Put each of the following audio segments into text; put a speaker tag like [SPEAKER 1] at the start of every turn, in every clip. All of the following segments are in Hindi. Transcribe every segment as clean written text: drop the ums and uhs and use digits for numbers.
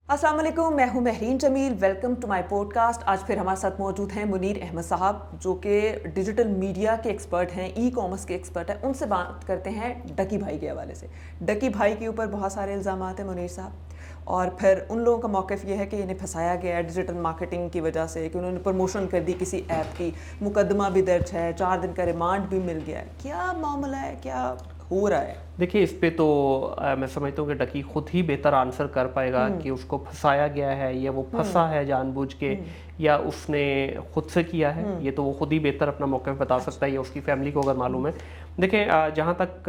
[SPEAKER 1] अस्सलाम वालेकुम, मैं हूं Mahreen Jameel. Welcome to my podcast. आज फिर हमारे साथ मौजूद हैं मुनीर अहमद साहब, जो कि डिजिटल मीडिया के एक्सपर्ट हैं, ई कॉमर्स के एक्सपर्ट हैं। उनसे बात करते हैं डकी भाई के हवाले से। डकी भाई के ऊपर बहुत सारे इल्ज़ाम हैं मुनीर साहब, और फिर उन लोगों का मौक़िफ़ ये है कि इन्हें फंसाया गया है डिजिटल मार्केटिंग की वजह से, कि उन्होंने प्रमोशन कर दी किसी ऐप की, मुकदमा भी दर्ज है, 4 दिन का रिमांड भी मिल गया है। क्या मामला है, क्या हो रहा है?
[SPEAKER 2] देखिए, इस पे तो मैं समझता हूँ कि डकी खुद ही बेहतर आंसर कर पाएगा कि उसको फंसाया गया है या वो फंसा है जानबूझ के या उसने खुद से किया है। ये तो वो खुद ही बेहतर अपना मौक़िफ़ बता सकता है या उसकी फैमिली को अगर मालूम है। देखिए, जहाँ तक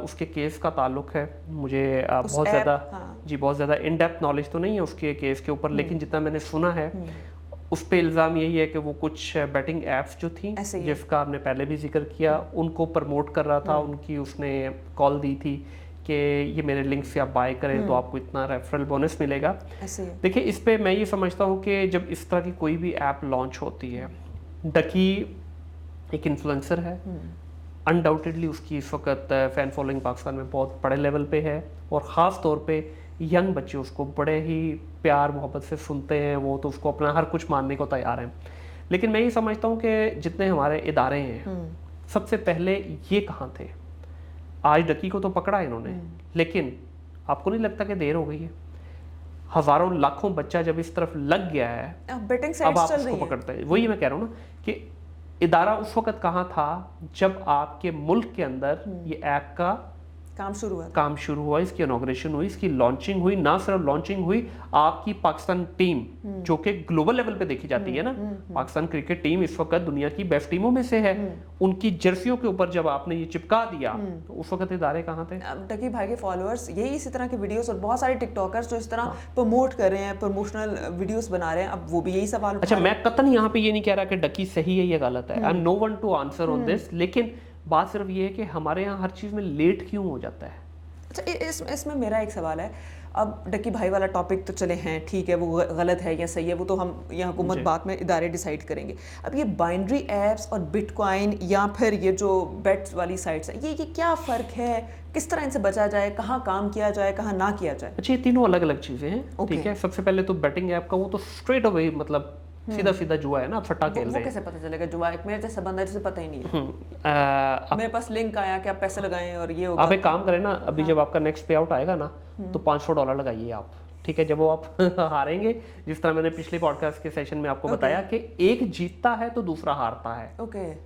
[SPEAKER 2] उसके केस का ताल्लुक है, मुझे बहुत ज़्यादा बहुत ज़्यादा इन डेप्थ नॉलेज तो नहीं है उसके केस के ऊपर, लेकिन जितना मैंने सुना है उस पे इल्ज़ाम यही है कि वो कुछ बैटिंग ऐप्स जो थी, जिसका आपने पहले भी जिक्र किया, उनको प्रमोट कर रहा था। उनकी उसने कॉल दी थी कि ये मेरे लिंक से आप बाय करें तो आपको इतना रेफरल बोनस मिलेगा। देखिए, इस पे मैं ये समझता हूँ कि जब इस तरह की कोई भी ऐप लॉन्च होती है, डकी एक इन्फ्लुएंसर है, अनडाउटेडली उसकी इस वक्त फ़ैन फॉलोइंग पाकिस्तान में बहुत बड़े लेवल पे है, और ख़ास तौर पे यंग बच्चे उसको बड़े ही प्यार मोहब्बत से सुनते हैं। वो तो उसको अपना हर कुछ मानने को तैयार हैं। लेकिन मैं ये समझता हूँ कि जितने हमारे इदारे हैं, सबसे पहले ये कहाँ थे? आज डकी को तो पकड़ा है इन्होंने, लेकिन आपको नहीं लगता कि देर हो गई है? हज़ारों लाखों बच्चा जब इस तरफ लग गया है, अब आप उसको पकड़ते हैं। वही मैं कह रहा हूँ ना कि इदारा उस वक्त कहाँ था जब आपके मुल्क के अंदर ये ऐप का काम शुरू हुआ, इसकी इनॉग्रेशन हुई, इसकी लॉन्चिंग हुई। ना सिर्फ लॉन्चिंग हुई, आपकी पाकिस्तान टीम जो कि ग्लोबल लेवल पे देखी जाती है ना, पाकिस्तान क्रिकेट टीम इस वक्त दुनिया की बेस्ट टीमों में से है, उनकी जर्सियों के ऊपर जब आपने ये चिपका दिया तो उस वक्त इदारे कहाँ थे?
[SPEAKER 1] डकी भाई के फॉलोअर्स यही इसी तरह के वीडियोस, और बहुत सारे टिकटॉकर्स जो इस तरह प्रमोट कर रहे हैं, प्रमोशनल वीडियोस बना रहे हैं, अब वो भी यही सवाल।
[SPEAKER 2] अच्छा, मैं कतई यहाँ पे ये नहीं कह रहा कि डकी सही है या गलत है, I am no one to answer on this, लेकिन बात सिर्फ ये है कि हमारे यहाँ हर चीज़ में लेट क्यों हो जाता है।
[SPEAKER 1] अच्छा, इसमें मेरा एक सवाल है। अब डकी भाई वाला टॉपिक तो चले हैं, ठीक है, वो गलत है या सही है, वो तो हम यहाँ हुकूमत बात में इदारे डिसाइड करेंगे। अब ये बाइनरी एप्स और बिटकॉइन या फिर ये जो बेट्स वाली साइट्स है, ये क्या फ़र्क है? किस तरह इनसे बचा जाए? कहाँ काम किया जाए, कहाँ ना किया जाए?
[SPEAKER 2] अच्छा, ये तीनों अलग अलग चीज़ें हैं, ठीक है। सबसे पहले तो बैटिंग ऐप का वो तो स्ट्रेट अवे, मतलब सीधा सीधा जुआ है ना, आप सट्टा खेल रहे हैं।
[SPEAKER 1] वो कैसे पता चलेगा जुआ है? मेरे जैसा बंदा जिसे पता ही नहीं है, मेरे पास लिंक आया कि आप पैसे लगाएं और ये होगा।
[SPEAKER 2] आप एक काम करें ना, अभी जब आपका नेक्स्ट पे आउट आएगा ना, तो $500 लगाइए आप, ठीक है। जब वो आप हारेंगे, जिस तरह मैंने पिछले पॉडकास्ट के सेशन में आपको बताया कि एक जीतता है तो दूसरा हारता है।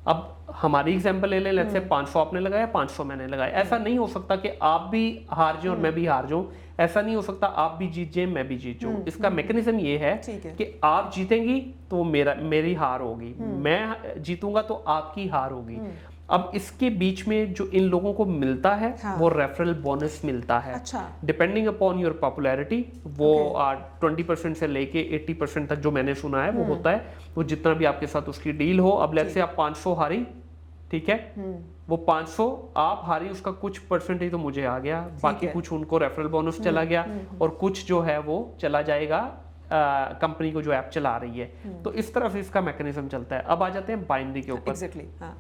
[SPEAKER 2] अब हमारी एग्जांपल ले लें, लेट्स से 500 आपने लगाया, 500 मैंने लगाया। ऐसा नहीं हो सकता कि आप भी हार जाएं और मैं भी हार जाऊं। ऐसा नहीं हो सकता आप भी जीत जाएं मैं भी जीत जाऊं। इसका मैकेनिज्म ये है कि आप जीतेंगी तो मेरी हार होगी, मैं जीतूंगा तो आपकी हार होगी। अब इसके बीच में जो इन लोगों को मिलता है, वो रेफरल बोनस मिलता है। डिपेंडिंग अपॉन योर पॉपुलैरिटी, वो 20% से लेके 80% तक जो मैंने सुना है वो होता है। वो जितना भी आपके साथ उसकी डील हो, अब लेट्स से आप 500 हारी, ठीक है, वो 500 आप हारी, उसका कुछ परसेंटेज तो मुझे आ गया, बाकी कुछ उनको रेफरल बोनस चला गया, और कुछ जो है वो चला जाएगा कंपनी को जो ऐप चला रही है। तो इस तरह से इसका मैकेनिज्म चलता है। अब आ जाते हैं बाइनरी के ऊपर।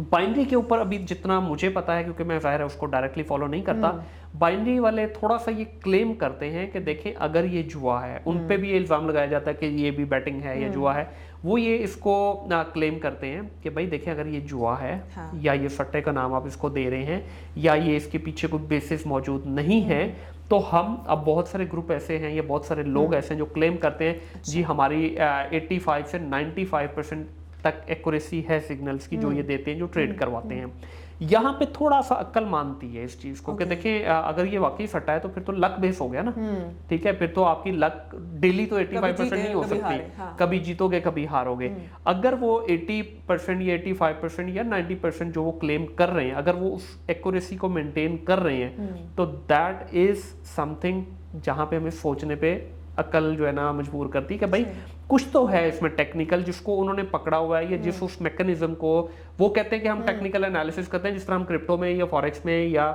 [SPEAKER 2] बाइनरी के ऊपर अभी जितना मुझे पता है, क्योंकि मैं ज़ाहिर है उसको डायरेक्टली फॉलो नहीं करता, बाइनरी वाले थोड़ा सा ये क्लेम करते हैं कि देखें, अगर ये जुआ है, उन पे भी ये इल्ज़ाम लगाया जाता है कि ये भी बैटिंग है या जुआ है। वो ये इसको क्लेम करते हैं कि भाई देखें, अगर ये जुआ है या ये सट्टे का नाम आप इसको दे रहे हैं या ये इसके पीछे कोई बेसिस मौजूद नहीं है, तो हम, अब बहुत सारे ग्रुप ऐसे हैं या बहुत सारे लोग ऐसे हैं जो क्लेम करते हैं जी हमारी 85 से 95% तक एक्यूरेसी है सिग्नल्स की जो ये देते हैं, जो ट्रेड करवाते हैं। यहाँ पे थोड़ा सा अक्ल मानती है इस चीज को कि देखें, अगर ये वाकई सट्टा है तो फिर तो लक बेस हो गया ना, ठीक है। फिर तो आपकी लक डेली तो 85% नहीं हो सकती, कभी जीतोगे कभी हारोगे। अगर वो 80% या 85% या 90% जो वो क्लेम कर रहे हैं, अगर वो उस एक्यूरेसी को मेंटेन कर रहे हैं, तो दैट इज समथिंग जहाँ पे हमें सोचने पे अकल जो है ना मजबूर करती है कि भाई कुछ तो है इसमें टेक्निकल, जिसको उन्होंने पकड़ा हुआ है, या जिस उस मैकेनिज्म को वो कहते हैं कि हम टेक्निकल एनालिसिस करते हैं, जिस तरह हम क्रिप्टो में या फॉरेक्स में या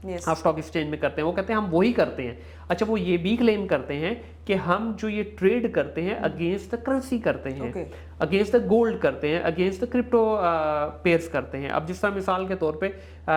[SPEAKER 2] स्टॉक एक्सचेंज में करते हैं, वो कहते हैं हम वही करते हैं। अच्छा, वो ये भी क्लेम करते हैं कि हम जो ये ट्रेड करते हैं अगेंस्ट द करेंसी करते हैं, अगेंस्ट द गोल्ड करते हैं, अगेंस्ट द क्रिप्टो पेयर्स करते हैं। अब जिस तरह मिसाल के तौर पे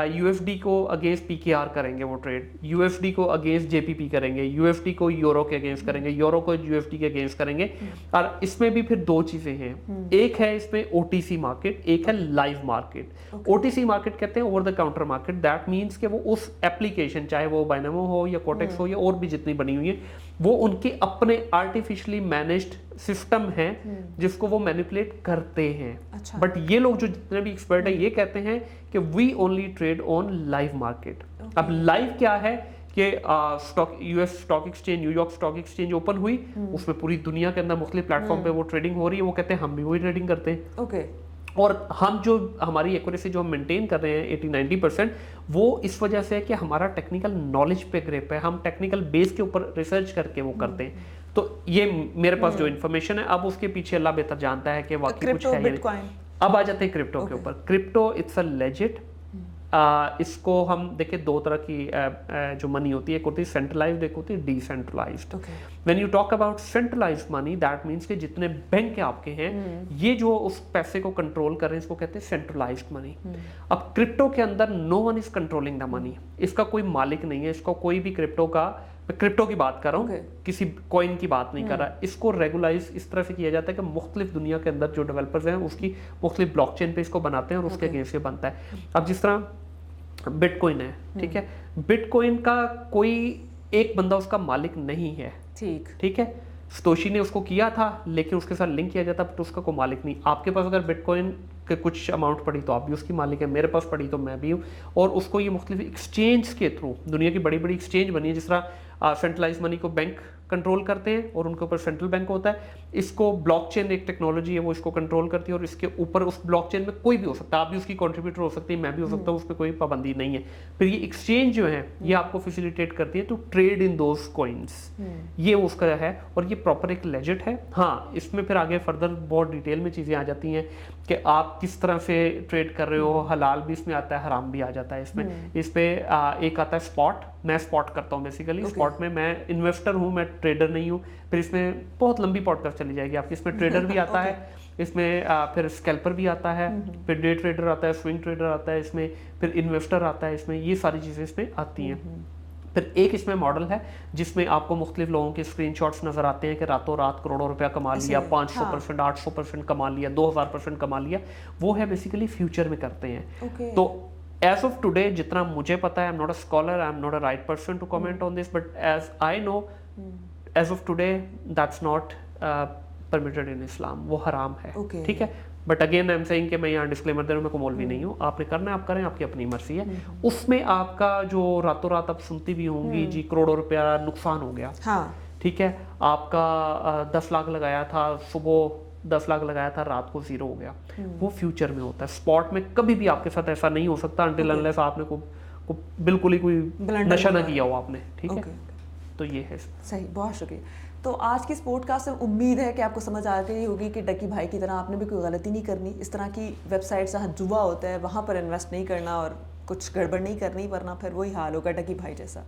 [SPEAKER 2] यूएसडी को अगेंस्ट पीकेआर करेंगे वो ट्रेड, यूएसडी को अगेंस्ट जेपीपी करेंगे, यूएसडी को यूरो के अगेंस्ट करेंगे, यूरो को यूएसडी के अगेंस्ट करेंगे। और इसमें भी फिर दो चीजें हैं, एक है इसमें ओटीसी मार्केट, एक है लाइव मार्केट। ओटीसी मार्केट कहते हैं over the counter market, that means कि वो उस एप्लीकेशन, चाहे वो बाइनोमो हो या कोटेक्स हो या और भी जितनी बनी हुई है, वो उनके अपने आर्टिफिशियली मैनेज्ड सिस्टम है जिसको वो मैनिपुलेट करते हैं।
[SPEAKER 1] अच्छा।
[SPEAKER 2] बट ये लोग जो जितने भी एक्सपर्ट है ये कहते हैं कि we only trade on live market. अब लाइव क्या है कि stock, US stock exchange, New York stock exchange open हुई, उसमें पूरी दुनिया के अंदर मुख्तलिफ प्लेटफॉर्म पे वो ट्रेडिंग हो रही है, वो कहते हैं हम भी वही ट्रेडिंग करते हैं।
[SPEAKER 1] ओके।
[SPEAKER 2] और हम जो हमारी एक्यूरेसी जो हम मेंटेन कर रहे हैं 80-90%, वो इस वजह से है कि हमारा टेक्निकल नॉलेज पे ग्रिप है, हम टेक्निकल बेस के ऊपर रिसर्च करके वो करते हैं। तो ये मेरे पास जो इन्फॉर्मेशन है, अब उसके पीछे अल्लाह बेहतर जानता है कि वाकई कुछ है या नहीं। अब आ जाते हैं क्रिप्टो के ऊपर। Crypto it's a legit. इसको हम देखें दो तरह की जो मनी होती है, एक होती है सेंट्रलाइज्ड, एक होती है decentralised. When you talk about centralised money, that means कि जितने बैंक आपके हैं ये जो उस पैसे को कंट्रोल कर रहे हैं, इसको कहते हैं सेंट्रलाइज्ड मनी। अब क्रिप्टो के अंदर no one is controlling the money, इसका कोई मालिक नहीं है, इसको कोई भी क्रिप्टो का, क्रिप्टो की बात कर रहा हूँ, किसी कॉइन की बात नहीं कर रहा। इसको रेगुलाइज इस तरह से किया जाता है कि मुख्तलिफ दुनिया के अंदर जो डेवलपर्स हैं उसकी मुख्तलिफ ब्लॉकचेन पे इसको बनाते हैं और उसके अगेंस्ट ये बनता है। अब जिस तरह बिटकॉइन है, ठीक है, बिटकॉइन का कोई एक बंदा उसका मालिक नहीं है, ठीक है, सतोशी ने उसको किया था लेकिन उसके साथ लिंक किया जाता है, तो उसका कोई मालिक नहीं। आपके पास अगर बिटकॉइन के कुछ अमाउंट पड़ी तो आप भी उसकी मालिक है, मेरे पास पड़ी तो मैं भी हूँ। और उसको ये मुख्तलिफ एक्सचेंज के थ्रू, दुनिया की बड़ी बड़ी एक्सचेंज बनी है, जिस तरह सेंट्रलाइज मनी को बैंक कंट्रोल करते हैं और उनके ऊपर सेंट्रल बैंक होता है, इसको ब्लॉकचेन एक टेक्नोलॉजी है वो इसको कंट्रोल करती है और इसके ऊपर उस ब्लॉकचेन में कोई भी हो सकता है, आप भी उसकी कंट्रीब्यूटर हो सकती है, मैं भी हो सकता हूँ, उस पर कोई पाबंदी नहीं है। फिर ये एक्सचेंज जो है ये आपको फैसिलिटेट करती है to trade in those coins, ये उसका है और ये प्रॉपर एक लेजिट है। हाँ, इसमें फिर आगे फर्दर बहुत डिटेल में चीज़ें आ जाती हैं कि आप किस तरह से ट्रेड कर रहे हो, हलाल भी इसमें आता है, हराम भी आ जाता है इसमें। इस पे एक आता है स्पॉट, मैं स्पॉट करता हूँ बेसिकली। स्पॉट में मैं इन्वेस्टर हूँ, मैं ट्रेडर नहीं हूँ। फिर इसमें बहुत लंबी पॉडकास्ट चली जाएगी आपकी, इसमें ट्रेडर भी आता है, इसमें फिर स्कैल्पर भी आता है, फिर डे ट्रेडर आता है, स्विंग ट्रेडर आता है इसमें, फिर इन्वेस्टर आता है इसमें, ये सारी चीज़ें इसमें आती हैं। फिर एक इसमें मॉडल है जिसमें आपको मुख्तलिफ लोगों के स्क्रीनशॉट्स नजर आते हैं कि रातों रात करोड़ों रुपया कमा लिया, 500%, 800% कमा लिया, 2000% कमा लिया, वो है बेसिकली फ्यूचर में करते हैं। तो as of today, जितना मुझे पता है, I'm not a scholar, I'm not a right person to comment on this, but as I know, as of today, that's not permitted in Islam, वो हराम है, ठीक है। But again I am saying कि मैं यहाँ डिस्क्लेमर दे रहा हूँ, मैं कोई मौलवी नहीं हूँ, आपने करना है आप करें, आपकी अपनी मर्जी है। उसमें आपका जो रातों रात आप सुनती भी होंगी जी करोड़ों रुपया नुकसान हो गया, ठीक है, आपका 10 लाख लगाया था, सुबह 10 लाख लगाया था, रात को 0 हो गया, वो फ्यूचर में होता है। स्पॉट में कभी भी आपके साथ ऐसा नहीं हो सकता अनटिल अनलेस आपने को बिल्कुल ही कोई नशा ना किया हो आपने, ठीक है। तो ये है
[SPEAKER 1] सही। बहुत शुक्रिया। तो आज की इस पॉडकास्ट से उम्मीद है कि आपको समझ आ गई होगी कि डकी भाई की तरह आपने भी कोई गलती नहीं करनी, इस तरह की वेबसाइट जहाँ जुआ होता है वहाँ पर इन्वेस्ट नहीं करना और कुछ गड़बड़ नहीं करनी, वरना फिर वही हाल होगा डकी भाई जैसा।